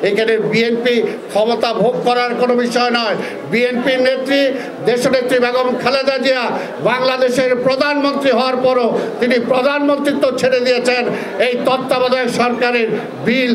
এখানে বিএনপি ক্ষমতা ভোগ করার কোনো বিষয় নয়। বিএনপির নেত্রী দেশনেত্রী বেগম খালেদা জিয়া বাংলাদেশের প্রধানমন্ত্রী হওয়ার পরও তিনি প্রধানমন্ত্রিত্ব ছেড়ে দিয়েছেন এই তত্ত্বাবধায়ক সরকারের বিল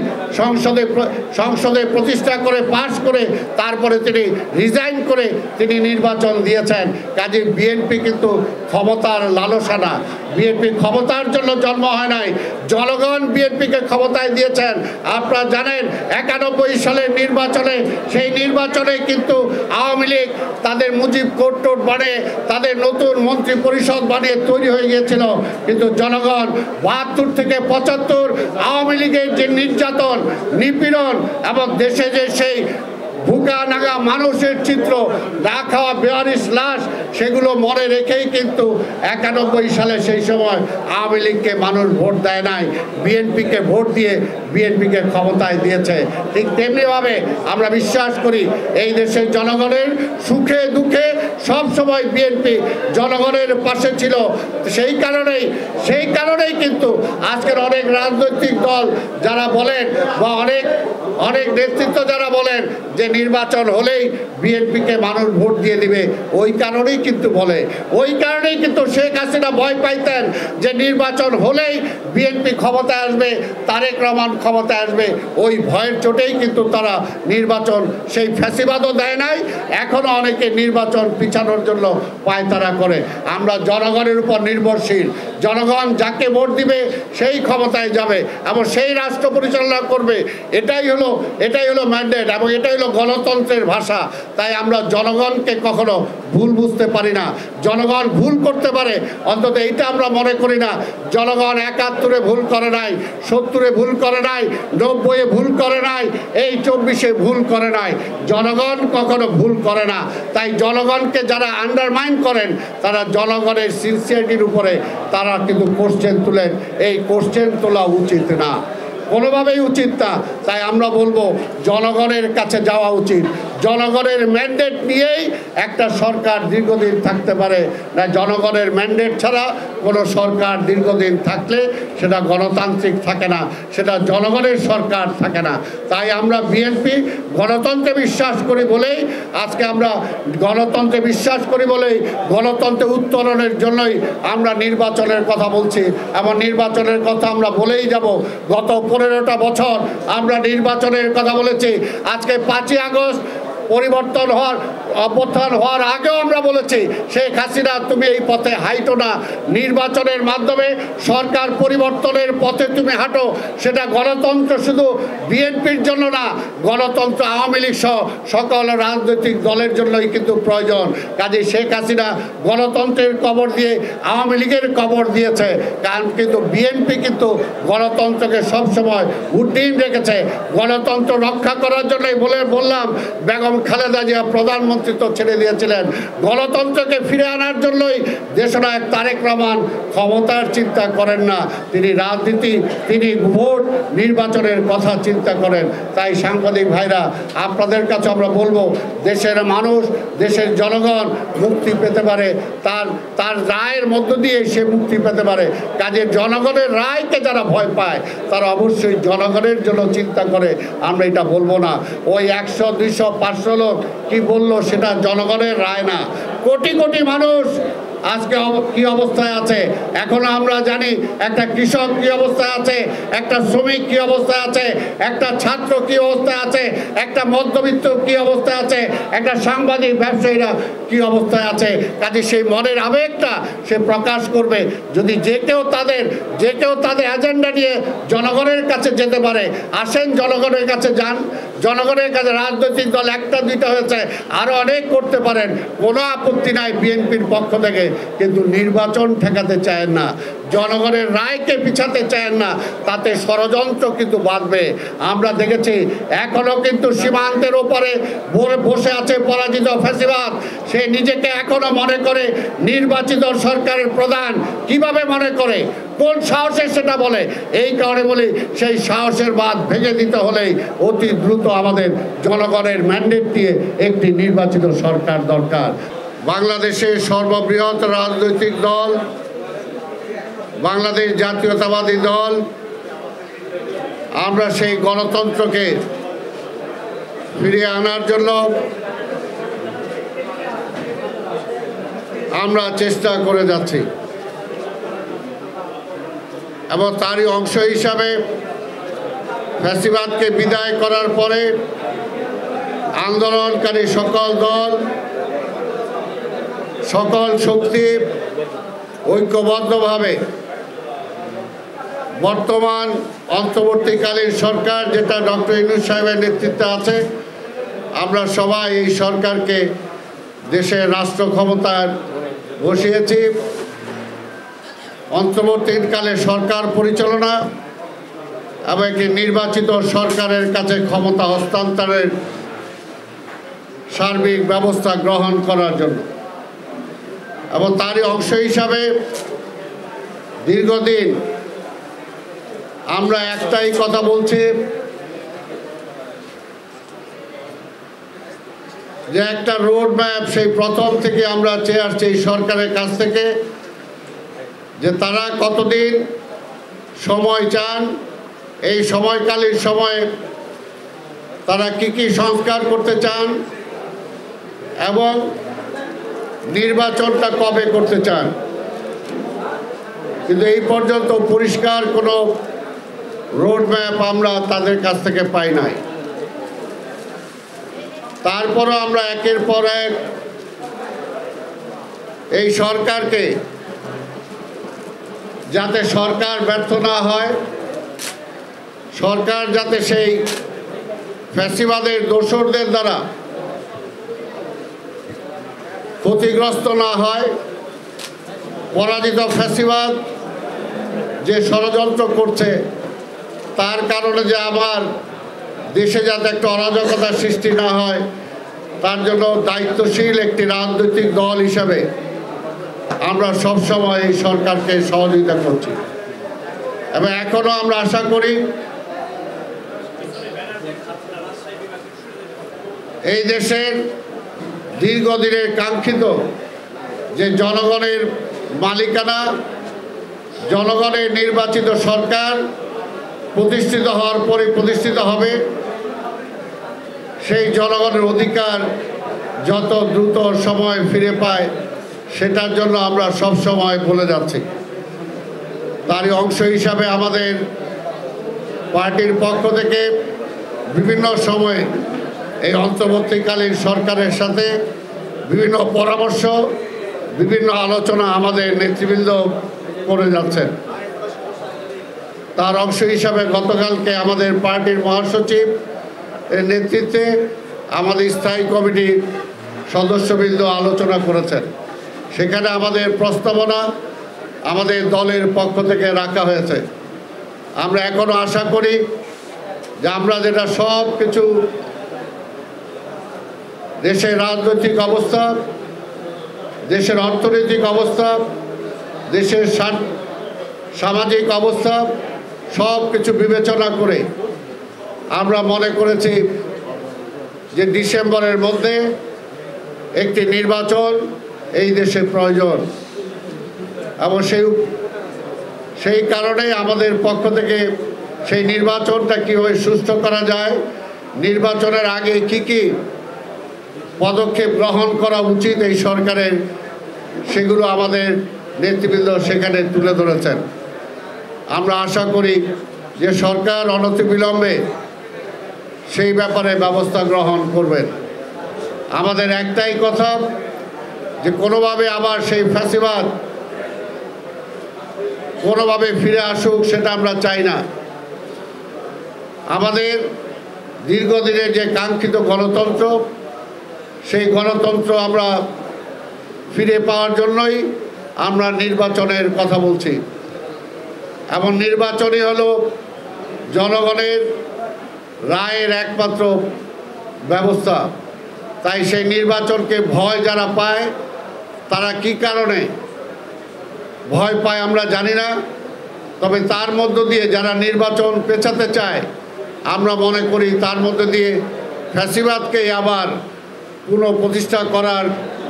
সংসদে প্রতিষ্ঠা করে পাশ করে তারপরে তিনি রিজাইন করে তিনি নির্বাচন দিয়েছেন। কাজে বিএনপি কিন্তু ক্ষমতার লালসা না, বিএনপি ক্ষমতার জন্য জন্ম হয় নাই, জনগণ বিএনপিকে ক্ষমতায় দিয়েছেন। আপনারা জানেন 91 সালের নির্বাচনে, সেই নির্বাচনে কিন্তু আওয়ামী লীগ তাদের মুজিব কোর্ট বানিয়ে তাদের নতুন মন্ত্রী পরিষদ বানিয়ে তৈরি হয়ে গিয়েছিল, কিন্তু জনগণ 72 থেকে 75 আওয়ামী লীগের যে নির্যাতন নিপীড়ন এবং দেশে যে সেই ভুকা নাগা মানুষের চিত্র, না খাওয়া 42 লাশ, সেগুলো মনে রেখেই কিন্তু 91 সালে সেই সময় আওয়ামী লীগকে মানুষ ভোট দেয় নাই, বিএনপিকে ভোট দিয়ে বিএনপিকে ক্ষমতায় দিয়েছে। ঠিক তেমনিভাবে আমরা বিশ্বাস করি এই দেশের জনগণের সুখে দুঃখে সব সময় বিএনপি জনগণের পাশে ছিল। সেই কারণেই কিন্তু আজকের অনেক রাজনৈতিক দল যারা বলেন বা অনেক নেতৃত্ব যারা বলেন যে নির্বাচন হলেই বিএনপিকে মানুষ ভোট দিয়ে দিবে, ওই কারণেই কিন্তু শেখ হাসিনা ভয় পাইতেন যে নির্বাচন হলেই বিএনপি ক্ষমতায় আসবে, তারেক রহমান ক্ষমতায় আসবে। ওই ভয়ের চোটেই কিন্তু তারা নির্বাচন সেই ফ্যাসিবাদও দেয় নাই, এখনো অনেকে নির্বাচন পিছানোর জন্য পায়তারা করে। আমরা জনগণের উপর নির্ভরশীল, জনগণ যাকে ভোট দিবে সেই ক্ষমতায় যাবে এবং সেই রাষ্ট্র পরিচালনা করবে। এটাই হলো ম্যান্ডেট এবং এটাই হলো গণতন্ত্রের ভাষা। তাই আমরা জনগণকে কখনো ভুল বুঝতে পারি না। জনগণ ভুল করতে পারে, অন্তত এইটা আমরা মনে করি না জনগণ 71-এ ভুল করে নাই, 70-এ ভুল করে নাই, 90-এ ভুল করে নাই, এই 24-এ ভুল করে নাই। জনগণ কখনো ভুল করে না। তাই জনগণকে যারা আন্ডারমাইন করেন তারা জনগণের সিনসিয়ারিটির উপরে তারা কিন্তু কোশ্চেন তুলেন। এই কোশ্চেন তোলা উচিত না, কোনোভাবেই উচিত না। তাই আমরা বলবো জনগণের কাছে যাওয়া উচিত। জনগণের ম্যান্ডেট নিয়েই একটা সরকার দীর্ঘদিন থাকতে পারে না। জনগণের ম্যান্ডেট ছাড়া কোনো সরকার দীর্ঘদিন থাকলে সেটা গণতান্ত্রিক থাকে না, সেটা জনগণের সরকার থাকে না। তাই আমরা বিএনপি গণতন্ত্রে বিশ্বাস করি বলেই আজকে আমরা গণতন্ত্রে উত্তরণের জন্যই আমরা নির্বাচনের কথা বলছি এবং নির্বাচনের কথা আমরা বলেই যাব। গত 15টা বছর আমরা নির্বাচনের কথা বলেছি। আজকে 5ই আগস্ট অভ্যুত্থান হওয়ার আগেও আমরা বলেছি শেখ হাসিনা তুমি এই পথে হাঁটো না, নির্বাচনের মাধ্যমে সরকার পরিবর্তনের পথে তুমি হাঁটো। সেটা গণতন্ত্র শুধু বিএনপির জন্য না, গণতন্ত্র আওয়ামী লীগ সহ সকল রাজনৈতিক দলের জন্যই কিন্তু প্রয়োজন। কাজে শেখ হাসিনা গণতন্ত্রের কবর দিয়ে আওয়ামী লীগের কবর দিয়েছে, কারণ কিন্তু বিএনপি কিন্তু গণতন্ত্রকে সবসময় উড্ডীন রেখেছে। গণতন্ত্র রক্ষা করার জন্যই বললাম বেগম খালেদা জিয়া প্রধানমন্ত্রিত্ব ছেড়ে দিয়েছিলেন। গণতন্ত্রকে ফিরে আনার জন্যই দেশনায়ক তারেক রহমান ক্ষমতার চিন্তা করেন না, তিনি ভোট নির্বাচনের কথা চিন্তা করেন। তাই সাংবাদিক ভাইরা আপনাদের কাছে আমরা বলবো দেশের মানুষ, দেশের জনগণ মুক্তি পেতে পারে, তার রায়ের মধ্য দিয়ে সে মুক্তি পেতে পারে। কাজে জনগণের রায়কে যারা ভয় পায় তারা অবশ্যই জনগণের জন্য চিন্তা করে। আমরা এটা বলবো না ওই 100, 200, 500 লোক কি বললো সেটা জনগণের রায় না। কোটি কোটি মানুষ আজকে কি অবস্থায় আছে এখনো আমরা জানি। একটা কৃষক কি অবস্থায় আছে, একটা শ্রমিক কি অবস্থায় আছে, একটা ছাত্র কি অবস্থায় আছে, একটা মধ্যবিত্ত কি অবস্থায় আছে, একটা সাংবাদিক ব্যবসায়ীরা কি অবস্থায় আছে। কাজে সেই মনের আবেগটা সে প্রকাশ করবে। যদি যে কেউ তাদের এজেন্ডা নিয়ে জনগণের কাছে যেতে পারে, আসেন জনগণের কাছে যান। জনগণের কাছে রাজনৈতিক দল 1টা 2টা হয়েছে, আরো অনেক করতে পারেন, কোনো আপত্তি নাই বিএনপির পক্ষ থেকে। কিন্তু নির্বাচন ঠেকাতে চায় না, জনগণের রায়কে পিছাতে চায় না, তাতে ষড়যন্ত্র কিন্তু বাড়বে। আমরা দেখেছি এখনো কিন্তু সীমান্তের ওপরে বসে আছে পরাজিত ফ্যাসিবাদ। সে নিজেকে এখনো মনে করে নির্বাচিত সরকারের প্রধান। কিভাবে মনে করে, কোন সাহসে সেটা বলে? এই কারণে বলি সেই সাহসের বাঁধ ভেঙে দিতে হলেই অতি দ্রুত আমাদের জনগণের ম্যান্ডেট দিয়ে একটি নির্বাচিত সরকার দরকার। বাংলাদেশের সর্ববৃহৎ রাজনৈতিক দল বাংলাদেশ জাতীয়তাবাদী দল, আমরা সেই গণতন্ত্রকে ফিরিয়ে আনার জন্য আমরা চেষ্টা করে যাচ্ছি এবং তারই অংশ হিসাবে ফ্যাসিবাদকে বিদায় করার পরে আন্দোলনকারী সকল দল সকল শক্তি ঐক্যবদ্ধভাবে বর্তমান অন্তর্বর্তীকালীন সরকার যেটা ডক্টর ইউনূস সাহেবের নেতৃত্বে আছে আমরা সবাই এই সরকারকে দেশের রাষ্ট্র ক্ষমতায় বসিয়েছি। অন্তর্বর্তীকালে সরকার পরিচালনা এবং একটি নির্বাচিত সরকারের কাছে ক্ষমতা হস্তান্তরের সার্বিক ব্যবস্থা গ্রহণ করার জন্য এবং তারই অংশ হিসাবে দীর্ঘদিন আমরা একটাই কথা বলছি যে একটা রোড ম্যাপ সেই প্রথম থেকে আমরা চেয়ে আসছি এই সরকারের কাছ থেকে যে তারা কতদিন সময় চান, এই সময়কালীন সময়ে তারা কি কি সংস্কার করতে চান এবং নির্বাচনটা কবে করতে চান। কিন্তু এই পর্যন্ত পরিষ্কার কোনো রোড ম্যাপ আমরা তাদের কাছ থেকে পাই নাই। তারপরও আমরা একের পর এক এই সরকারকে যাতে সরকার ব্যর্থ না হয়, সরকার যাতে সেই ফ্যাসিবাদের দোসরদের দ্বারা ক্ষতিগ্রস্ত না হয়, পরাজিত ফ্যাসিবাদ যে ষড়যন্ত্র করছে তার কারণে যে আমার দেশে যাতে একটা অরাজকতার সৃষ্টি না হয় তার জন্য দায়িত্বশীল একটি রাজনৈতিক দল হিসাবে আমরা সবসময় এই সরকারকে সহযোগিতা করছি এবং এখনো আমরা আশা করি এই দেশের দীর্ঘদিনের কাঙ্ক্ষিত যে জনগণের মালিকানা, জনগণের নির্বাচিত সরকার প্রতিষ্ঠিত হওয়ার পরে প্রতিষ্ঠিত হবে, সেই জনগণের অধিকার যত দ্রুত সময় ফিরে পায় সেটার জন্য আমরা সব সময় বলে যাচ্ছি। তারই অংশ হিসাবে আমাদের পার্টির পক্ষ থেকে বিভিন্ন সময়ে এই অন্তর্বর্তীকালীন সরকারের সাথে বিভিন্ন পরামর্শ, বিভিন্ন আলোচনা আমাদের নেতৃবৃন্দ করে যাচ্ছেন। তার অংশ হিসাবে গতকালকে আমাদের পার্টির মহাসচিব এর নেতৃত্বে আমাদের স্থায়ী কমিটির সদস্যবৃন্দ আলোচনা করেছেন। সেখানে আমাদের প্রস্তাবনা আমাদের দলের পক্ষ থেকে রাখা হয়েছে। আমরা এখনো আশা করি যে আমরা যেটা সব কিছু দেশের রাজনৈতিক অবস্থা, দেশের অর্থনৈতিক অবস্থা, দেশের সামাজিক অবস্থা সব কিছু বিবেচনা করে আমরা মনে করেছি যে ডিসেম্বরের মধ্যে একটি নির্বাচন এই দেশে প্রয়োজন এবং সেই কারণেই আমাদের পক্ষ থেকে সেই নির্বাচনটা কীভাবে সুস্থ করা যায়, নির্বাচনের আগে কি কি পদক্ষেপ গ্রহণ করা উচিত এই সরকারের, সেগুলো আমাদের নেতৃবৃন্দ সেখানে তুলে ধরেছেন। আমরা আশা করি যে সরকার অনতিবিলম্বে সেই ব্যাপারে ব্যবস্থা গ্রহণ করবেন। আমাদের একটাই কথা যে কোনোভাবে আবার সেই ফ্যাসিবাদ কোনোভাবে ফিরে আসুক সেটা আমরা চাই না। আমাদের দীর্ঘদিনের যে কাঙ্ক্ষিত গণতন্ত্র, সেই গণতন্ত্র আমরা ফিরে পাওয়ার জন্যই আমরা নির্বাচনের কথা বলছি এবং নির্বাচনই হলো জনগণের রায়ের একমাত্র ব্যবস্থা। তাই সেই নির্বাচনকে ভয় যারা পায় তারা কি কারণে ভয় পায় আমরা জানি না, তবে তার মধ্য দিয়ে যারা নির্বাচন পেছাতে চায় আমরা মনে করি তার মধ্য দিয়ে ফ্যাসিবাদকে আবার পুনঃপ্রতিষ্ঠা করার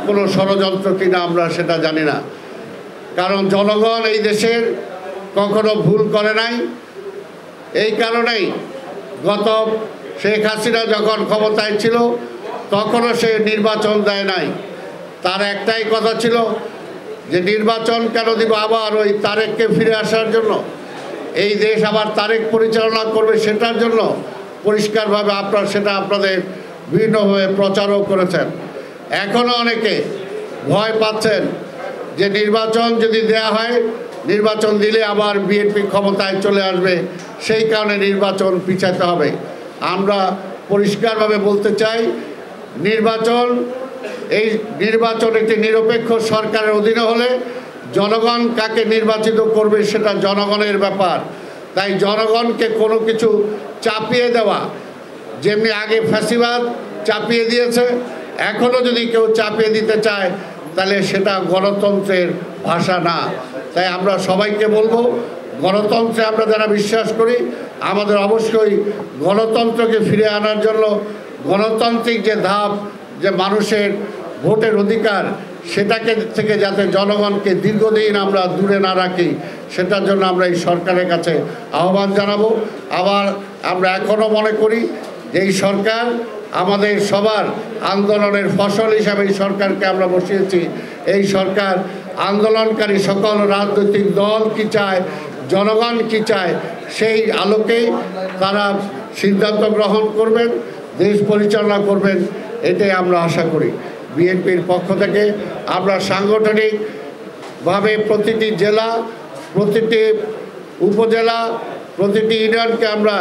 কোনো ষড়যন্ত্র কিনা আমরা সেটা জানি না। কারণ জনগণ এই দেশের কখনো ভুল করে নাই। এই কারণেই গত শেখ হাসিনা যখন ক্ষমতায় ছিল তখনও সে নির্বাচন দেয় নাই। তার একটাই কথা ছিল যে নির্বাচন কেন দিব, আবার ওই তারেককে ফিরে আসার জন্য, এই দেশ আবার তারেক পরিচালনা করবে সেটার জন্য। পরিষ্কারভাবে সেটা আপনাদের বিভিন্নভাবে প্রচারও করেছেন। এখনও অনেকে ভয় পাচ্ছেন যে নির্বাচন যদি দেয়া হয়, নির্বাচন দিলে আবার বিএনপি ক্ষমতায় চলে আসবে, সেই কারণে নির্বাচন পিছাতে হবে। আমরা পরিষ্কারভাবে বলতে চাই, এই নির্বাচন একটি নিরপেক্ষ সরকারের অধীনে হলে জনগণ কাকে নির্বাচিত করবে সেটা জনগণের ব্যাপার। তাই জনগণকে কোনো কিছু চাপিয়ে দেওয়া, যেমনি আগে ফ্যাসিবাদ চাপিয়ে দিয়েছে, এখনও যদি কেউ চাপিয়ে দিতে চায় তাহলে সেটা গণতন্ত্রের ভাষা না। তাই আমরা সবাইকে বলবো, গণতন্ত্রে আমরা যারা বিশ্বাস করি, আমাদের অবশ্যই গণতন্ত্রকে ফিরে আনার জন্য গণতান্ত্রিক যে ধাপ, যে মানুষের ভোটের অধিকার, সেটাকে থেকে যাতে জনগণকে দীর্ঘদিন আমরা দূরে না রাখি, সেটার জন্য আমরা এই সরকারের কাছে আহ্বান জানাবো। আবার আমরা এখনও মনে করি যে এই সরকার আমাদের সবার আন্দোলনের ফসল হিসাবে এই সরকারকে আমরা বসিয়েছি। এই সরকার আন্দোলনকারী সকল রাজনৈতিক দল কি চায়, জনগণ কি চায়, সেই আলোকেই তারা সিদ্ধান্ত গ্রহণ করবেন, দেশ পরিচালনা করবেন, এটাই আমরা আশা করি। বিএনপির পক্ষ থেকে আমরা সাংগঠনিকভাবে প্রতিটি জেলা, প্রতিটি উপজেলা, প্রতিটি ইউনিয়নকে আমরা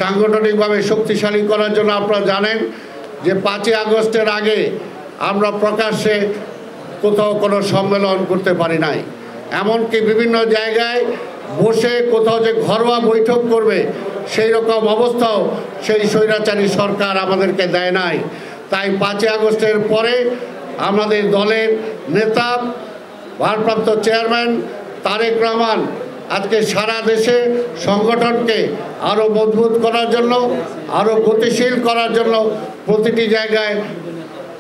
সাংগঠনিকভাবে শক্তিশালী করার জন্য, আপনারা জানেন যে 5ই আগস্টের আগে আমরা প্রকাশ্যে কোথাও কোনো সম্মেলন করতে পারি নাই। এমনকি বিভিন্ন জায়গায় বসে কোথাও যে ঘরোয়া বৈঠক করবে সেই রকম অবস্থাও সেই স্বৈরাচারী সরকার আমাদেরকে দেয় নাই। তাই 5ই আগস্টের পরে আমাদের দলের নেতা, ভারপ্রাপ্ত চেয়ারম্যান তারেক রহমান আজকে সারা দেশে সংগঠনকে আরও মজবুত করার জন্য, আরও গতিশীল করার জন্য প্রতিটি জায়গায়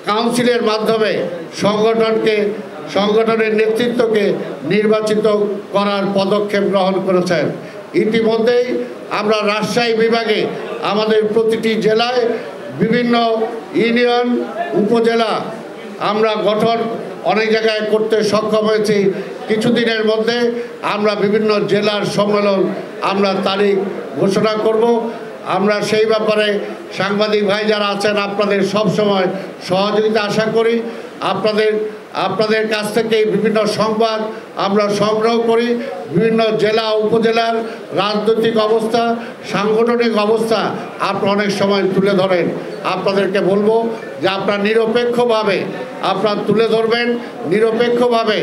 কাউন্সিলের মাধ্যমে সংগঠনের নেতৃত্বকে নির্বাচিত করার পদক্ষেপ গ্রহণ করেছেন। ইতিমধ্যেই আমরা রাজশাহী বিভাগে আমাদের প্রতিটি জেলায় বিভিন্ন ইউনিয়ন, উপজেলা আমরা গঠন অনেক জায়গায় করতে সক্ষম হয়েছি। কিছুদিনের মধ্যে আমরা বিভিন্ন জেলার সম্মেলন আমরা তারিখ ঘোষণা করব। আমরা সেই ব্যাপারে সাংবাদিক ভাই যারা আছেন, আপনাদের সব সময় সহযোগিতা আশা করি। আপনাদের কাছ থেকে বিভিন্ন সংবাদ আমরা সংগ্রহ করি। বিভিন্ন জেলা উপজেলার রাজনৈতিক অবস্থা, সাংগঠনিক অবস্থা আপনারা অনেক সময় তুলে ধরেন। আপনাদেরকে বলবো যে আপনারা নিরপেক্ষভাবে আপনারা তুলে ধরবেন, নিরপেক্ষভাবে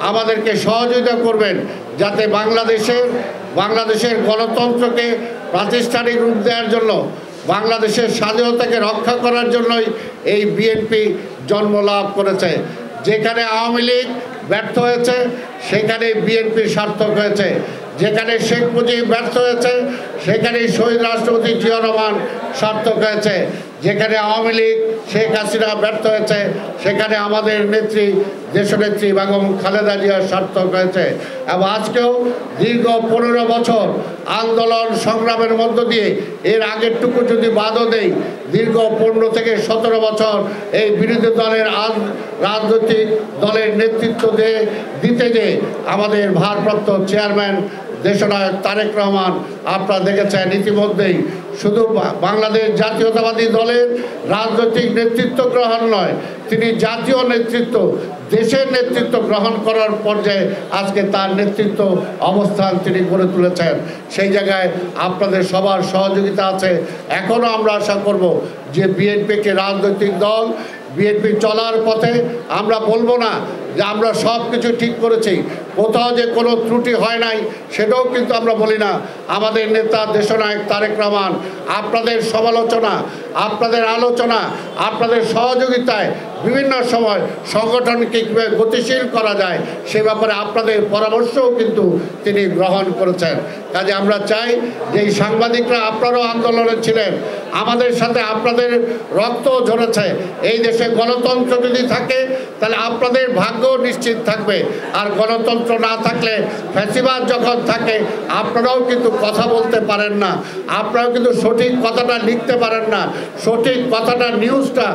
আমাদেরকে সহযোগিতা করবেন, যাতে বাংলাদেশের গণতন্ত্রকে প্রাতিষ্ঠানিক রূপ দেওয়ার জন্য, বাংলাদেশের স্বাধীনতাকে রক্ষা করার জন্যই এই বিএনপি জন্ম লাভ করেছে। যেখানে আওয়ামী লীগ ব্যর্থ হয়েছে সেখানে বিএনপি সার্থক হয়েছে। যেখানে শেখ মুজিব ব্যর্থ হয়েছে সেখানে শহীদ রাষ্ট্রপতি জিয়া রহমান সার্থক হয়েছে। যেখানে আওয়ামী লীগ, শেখ হাসিনা ব্যর্থ হয়েছে সেখানে আমাদের নেত্রী, দেশনেত্রী বেগম খালেদা জিয়া সার্থক হয়েছে। এবং আজকেও দীর্ঘ 15 বছর আন্দোলন সংগ্রামের মধ্য দিয়ে, এর আগেরটুকু যদি বাদও দেই, দীর্ঘ 15 থেকে 17 বছর এই বিরোধী দলের রাজনৈতিক দলের নেতৃত্ব দিতে যে আমাদের ভারপ্রাপ্ত চেয়ারম্যান দেশনায়ক তারেক রহমান, আপনারা দেখেছেন ইতিমধ্যেই শুধু বাংলাদেশ জাতীয়তাবাদী দলের রাজনৈতিক নেতৃত্ব গ্রহণ নয়, তিনি জাতীয় নেতৃত্ব, দেশের নেতৃত্ব গ্রহণ করার পর্যায়ে আজকে তার নেতৃত্ব অবস্থান তিনি গড়ে তুলেছেন। সেই জায়গায় আপনাদের সবার সহযোগিতা আছে। এখনও আমরা আশা করব যে বিএনপিকে রাজনৈতিক দল, বিএনপি চলার পথে আমরা বলবো না যে আমরা সব কিছু ঠিক করেছি, কোথাও যে কোনো ত্রুটি হয় নাই সেটাও কিন্তু আমরা বলি না। আমাদের নেতা দেশনায়ক তারেক রহমান আপনাদের সমালোচনা, আপনাদের আলোচনা, আপনাদের সহযোগিতায় বিভিন্ন সময় সংগঠনকে কীভাবে গতিশীল করা যায় সে ব্যাপারে আপনাদের পরামর্শও কিন্তু তিনি গ্রহণ করেছেন। কাজে আমরা চাই যে এই সাংবাদিকরা আপনারাও আন্দোলনে ছিলেন, আমাদের সাথে আপনাদের রক্ত ঝরেছে। এই দেশে গণতন্ত্র যদি থাকে তাহলে আপনাদের ভাগ্য নিশ্চিত থাকবে, আর গণতন্ত্র না থাকলে ফ্যাসিবাদ যখন থাকে আপনারাও কিন্তু কথা বলতে পারেন না, আপনারাও কিন্তু সঠিক কথাটা লিখতে পারেন না, সঠিক কথাটা নিউজটা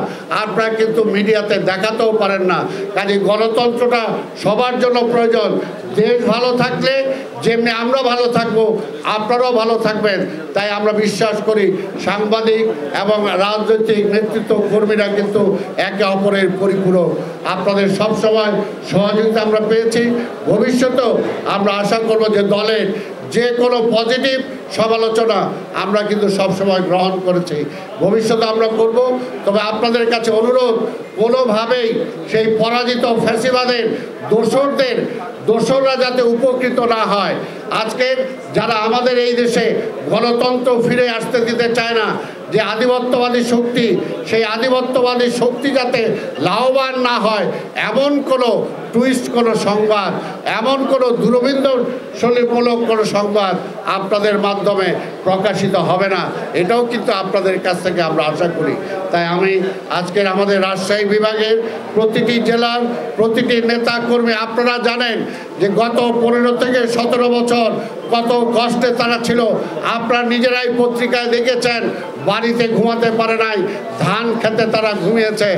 আপনারা কিন্তু মিডিয়াতে দেখাতেও পারেন না। কাজে গণতন্ত্রটা সবার জন্য প্রয়োজন। দেশ ভালো থাকলে যেমনি আমরা ভালো থাকবো আপনারাও ভালো থাকবেন। তাই আমরা বিশ্বাস করি সাংবাদিক এবং রাজনৈতিক নেতৃত্ব কর্মীরা কিন্তু একে অপরের পরিপূরক। আপনাদের সবসময় সহযোগিতা আমরা পেয়েছি, ভবিষ্যতেও আমরা আশা করব যে দলের যে কোনো পজিটিভ সমালোচনা আমরা কিন্তু সবসময় গ্রহণ করেছি, ভবিষ্যতে আমরা করব। তবে আপনাদের কাছে অনুরোধ, কোনোভাবেই সেই পরাজিত ফ্যাসিবাদের দোসররা যাতে উপকৃত না হয়। আজকে যারা আমাদের এই দেশে গণতন্ত্র ফিরে আসতে দিতে চায় না, যে আধিপত্যবাদী শক্তি, সেই আধিপত্যবাদী শক্তি যাতে লাভবান না হয় এমন কোনো টুইস্ট কোনো সংবাদ, এমন কোনো দূরবীক্ষণমূলক কোনো সংবাদ আপনাদের মাধ্যমে প্রকাশিত হবে না, এটাও কিন্তু আপনাদের কাছ থেকে আমরা আশা করি। তাই আমি আজকের আমাদের রাজশাহী বিভাগের প্রতিটি জেলার প্রতিটি নেতা কর্মী, আপনারা জানেন যে গত 15 থেকে 17 বছর কত কষ্টে তারা ছিল। আপনারা নিজেরাই পত্রিকায় দেখেছেন, বাড়িতে ঘুমাতে পারে নাই, ধান খেতে তারা ঘুমিয়েছে।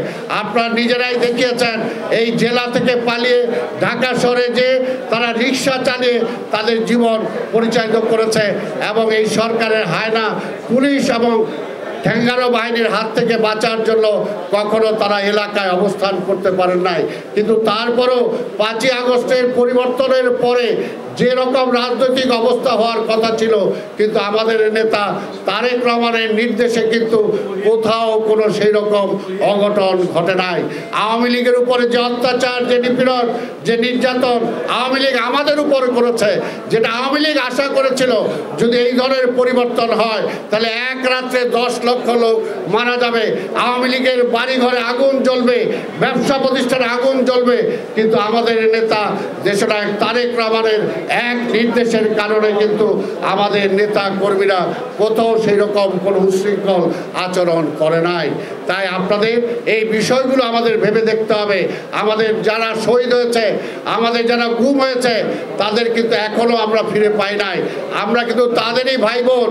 আপনারা নিজেরাই দেখিয়েছেন এই জেলা থেকে পালিয়ে ঢাকা শহরে যে তারা রিক্সা চালিয়ে তাদের জীবন পরিচালিত করেছে, এবং এই সরকারের হায়না পুলিশ এবং ঠ্যাঙ্গারো বাহিনীর হাত থেকে বাঁচার জন্য কখনো তারা এলাকায় অবস্থান করতে পারেন নাই। কিন্তু তারপরও 5ই আগস্টের পরিবর্তনের পরে যে রকম রাজনৈতিক অবস্থা হওয়ার কথা ছিল, কিন্তু আমাদের নেতা তারেক রহমানের নির্দেশে কিন্তু কোথাও কোনো সেই রকম অঘটন ঘটে নাই। আওয়ামী লীগের উপরে যে অত্যাচার, যে নিপীড়ন, যে নির্যাতন আওয়ামী লীগ আমাদের উপর করেছে, যেটা আওয়ামী লীগ আশা করেছিল যদি এই ধরনের পরিবর্তন হয় তাহলে এক রাত্রে 10 লক্ষ লোক মারা যাবে, আওয়ামী লীগের বাড়িঘরে আগুন জ্বলবে, ব্যবসা প্রতিষ্ঠানে আগুন জ্বলবে। কিন্তু আমাদের নেতা দেশনায়ক তারেক রহমানের এক নির্দেশের কারণে কিন্তু আমাদের নেতা কর্মীরা কোথাও সেই রকম কোনো উশৃঙ্খল আচরণ করে নাই। তাই আপনাদের এই বিষয়গুলো আমাদের ভেবে দেখতে হবে। আমাদের যারা শহীদ হয়েছে, আমাদের যারা গুম হয়েছে, তাদের কিন্তু এখনো আমরা ফিরে পাই নাই। আমরা কিন্তু তাদেরই ভাই বোন,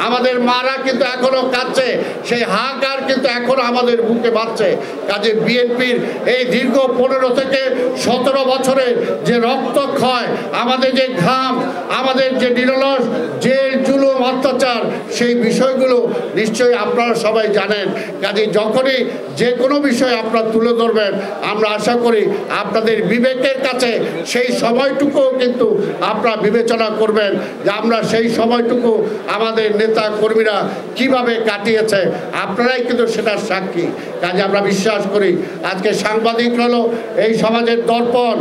আমাদের মারা কিন্তু এখনো কাঁদছে, সেই হাহাকার কিন্তু এখনো আমাদের বুকে বাজছে। কাজে বিএনপির এই দীর্ঘ 15 থেকে 17 বছরের যে রক্তক্ষয়, আমাদের যে ঘাম, আমাদের যে নিরলস জেল জুলুম অত্যাচার, সেই বিষয়গুলো নিশ্চয়ই আপনারা সবাই জানেন। কাজে যখনই যে কোনো বিষয় আপনারা তুলে ধরবেন, আমরা আশা করি আপনাদের বিবেকের কাছে সেই সময়টুকুও কিন্তু আপনারা বিবেচনা করবেন যে আমরা সেই সময়টুকু আমাদের নেতা কর্মীরা কিভাবে কাটিয়েছে, আপনারাই কিন্তু সেটার সাক্ষী। কাজে আমরা বিশ্বাস করি আজকে সাংবাদিক হলো এই সমাজের দর্পণ,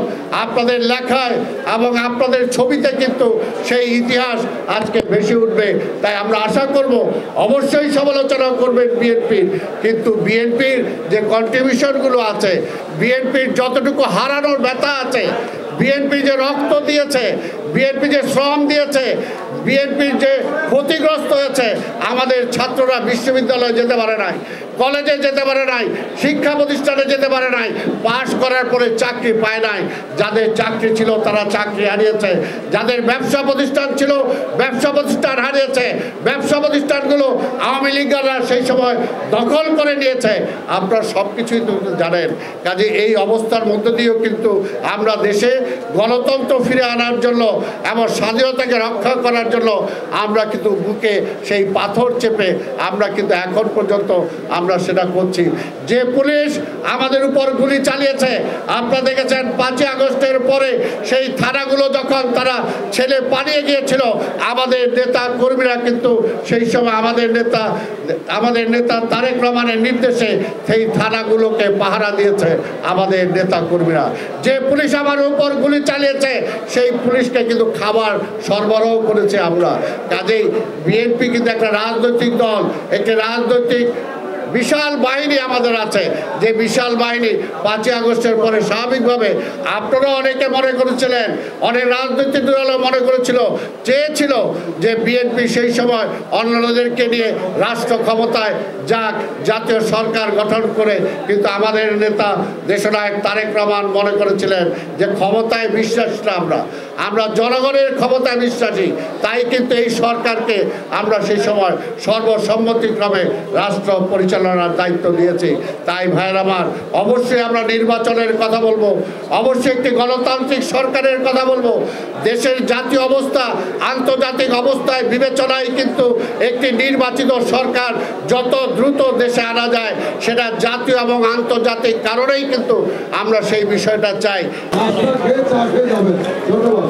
আপনাদের লেখায় এবং আপনাদের ছবিতে কিন্তু সেই ইতিহাস আজকে ভেসে উঠবে। তাই আমরা আশা করব অবশ্যই সমালোচনা করবেন বিএনপির, কিন্তু বিএনপির যে কন্ট্রিবিউশনগুলো আছে, বিএনপির যতটুকু হারানোর ব্যথা আছে, বিএনপি যে রক্ত দিয়েছে, বিএনপি যে শ্রম দিয়েছে, বিএনপির যে ক্ষতিগ্রস্ত হয়েছে, আমাদের ছাত্ররা বিশ্ববিদ্যালয়ে যেতে পারে নাই, কলেজে যেতে পারে নাই, শিক্ষা প্রতিষ্ঠানে যেতে পারে নাই, পাশ করার পরে চাকরি পায় নাই। যাদের চাকরি ছিল তারা চাকরি হারিয়েছে, যাদের ব্যবসা প্রতিষ্ঠান ছিল ব্যবসা প্রতিষ্ঠান হারিয়েছে, ব্যবসা প্রতিষ্ঠানগুলো আওয়ামী লীগরা সেই সময় দখল করে নিয়েছে। আপনারা সব কিছুই তো জানেন। কাজে এই অবস্থার মধ্যে দিয়েও কিন্তু আমরা দেশে গণতন্ত্র ফিরে আনার জন্য এবং স্বাধীনতাকে রক্ষা করার জন্য আমরা কিন্তু বুকে সেই পাথর চেপে আমরা কিন্তু এখন পর্যন্ত আমরা সেটা করছি। যে পুলিশ আমাদের উপর গুলি চালিয়েছে, আপনারা দেখেছেন 5ই আগস্টের পরে সেই থানাগুলো যখন তারা ছেলে পালিয়ে গিয়েছিল, আমাদের নেতা কর্মীরা কিন্তু সেই সময় আমাদের নেতা তারেক রহমানের নির্দেশে সেই থানাগুলোকে পাহারা দিয়েছে আমাদের নেতা কর্মীরা। যে পুলিশ আমার উপর গুলি চালিয়েছে সেই পুলিশকে কিন্তু খাবার সরবরাহ করেছে আমরা। কাজেই বিএনপি কিন্তু একটা রাজনৈতিক দল, একটি রাজনৈতিক বিশাল বাহিনী আমাদের আছে, যে বিশাল বাহিনী 5ই আগস্টের পরে স্বাভাবিকভাবে আপনারা অনেকে মনে করেছিলেন, অনেক রাজনৈতিক দলও মনে করেছিল, চেয়েছিল যে বিএনপি সেই সময় অন্যদেরকে নিয়ে রাষ্ট্র ক্ষমতায় যাক, জাতীয় সরকার গঠন করে। কিন্তু আমাদের নেতা দেশনায়ক তারেক রহমান মনে করেছিলেন যে ক্ষমতায় বিশ্বাসী না, আমরা জনগণের ক্ষমতায় বিশ্বাসী। তাই কিন্তু এই সরকারকে আমরা সেই সময় সর্বসম্মতিক্রমে রাষ্ট্র পরিচালনার দায়িত্ব দিয়েছি। তাই ভাইয়ের আমার, অবশ্যই আমরা নির্বাচনের কথা বলবো, অবশ্যই একটি গণতান্ত্রিক সরকারের কথা বলবো। দেশের জাতীয় অবস্থা, আন্তর্জাতিক অবস্থায় বিবেচনায় কিন্তু একটি নির্বাচিত সরকার যত দ্রুত দেশে আনা যায়, সেটা জাতীয় এবং আন্তর্জাতিক কারণেই কিন্তু আমরা সেই বিষয়টা চাই। ধন্যবাদ।